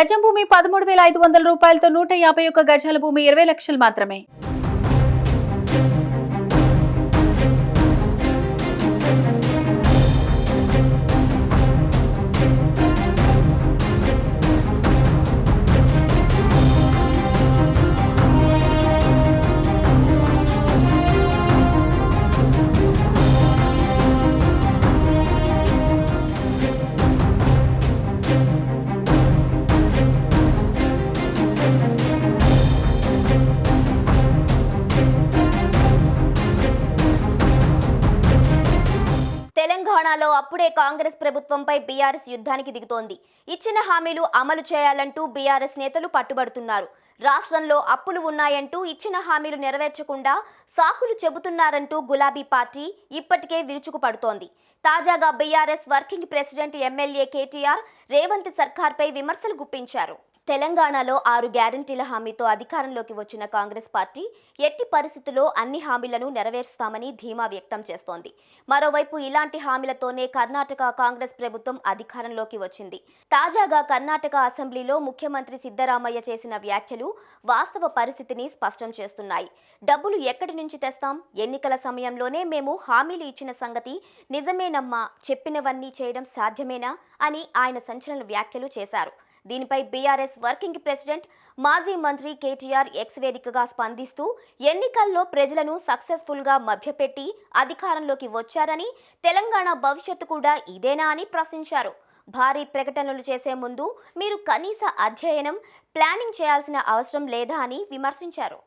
గజం భూమి 13,500 రూపాయలతో 151 గజాల భూమి 20 లక్షలు మాత్రమే. తెలంగాణలో అప్పుడే కాంగ్రెస్ ప్రభుత్వంపై బీఆర్ఎస్ యుద్ధానికి దిగుతోంది. ఇచ్చిన హామీలు అమలు చేయాలంటూ బీఆర్ఎస్ నేతలు పట్టుబడుతున్నారు. రాష్ట్రంలో అప్పులు ఉన్నాయంటూ ఇచ్చిన హామీలు నెరవేర్చకుండా సాకులు చెబుతున్నారంటూ గులాబీ పార్టీ ఇప్పటికే విరుచుకుపడుతోంది. తాజాగా BRS working president MLA KTR Revanth సర్కార్పై విమర్శలు గుప్పించారు. తెలంగాణలో 6 గ్యారంటీల హామీతో అధికారంలోకి వచ్చిన కాంగ్రెస్ పార్టీ ఎట్టి పరిస్థితుల్లో అన్ని హామీలను నెరవేరుస్తామని ధీమా వ్యక్తం చేస్తోంది. మరోవైపు ఇలాంటి హామీలతోనే కర్ణాటక కాంగ్రెస్ ప్రభుత్వం అధికారంలోకి వచ్చింది. తాజాగా కర్ణాటక అసెంబ్లీలో ముఖ్యమంత్రి సిద్ధరామయ్య చేసిన వ్యాఖ్యలు వాస్తవ పరిస్థితిని స్పష్టం చేస్తున్నాయి. డబ్బులు ఎక్కడి నుంచి తెస్తాం? ఎన్నికల సమయంలోనే మేము హామీలు ఇచ్చిన సంగతి నిజమేనమ్మా, చెప్పినవన్నీ చేయడం సాధ్యమేనా అని ఆయన సంచలన వ్యాఖ్యలు చేశారు. దీనిపై బీఆర్ఎస్ వర్కింగ్ ప్రెసిడెంట్ మాజీ మంత్రి కేటీఆర్ ఎక్స్ వేదికగా స్పందిస్తూ ఎన్నికల్లో ప్రజలను సక్సెస్ఫుల్ గా మభ్యపెట్టి అధికారంలోకి వచ్చారని, తెలంగాణ భవిష్యత్తు కూడా ఇదేనా అని ప్రశ్నించారు. భారీ ప్రకటనలు చేసే ముందు మీరు కనీస అధ్యయనం, ప్లానింగ్ చేయాల్సిన అవసరం లేదా అని విమర్శించారు.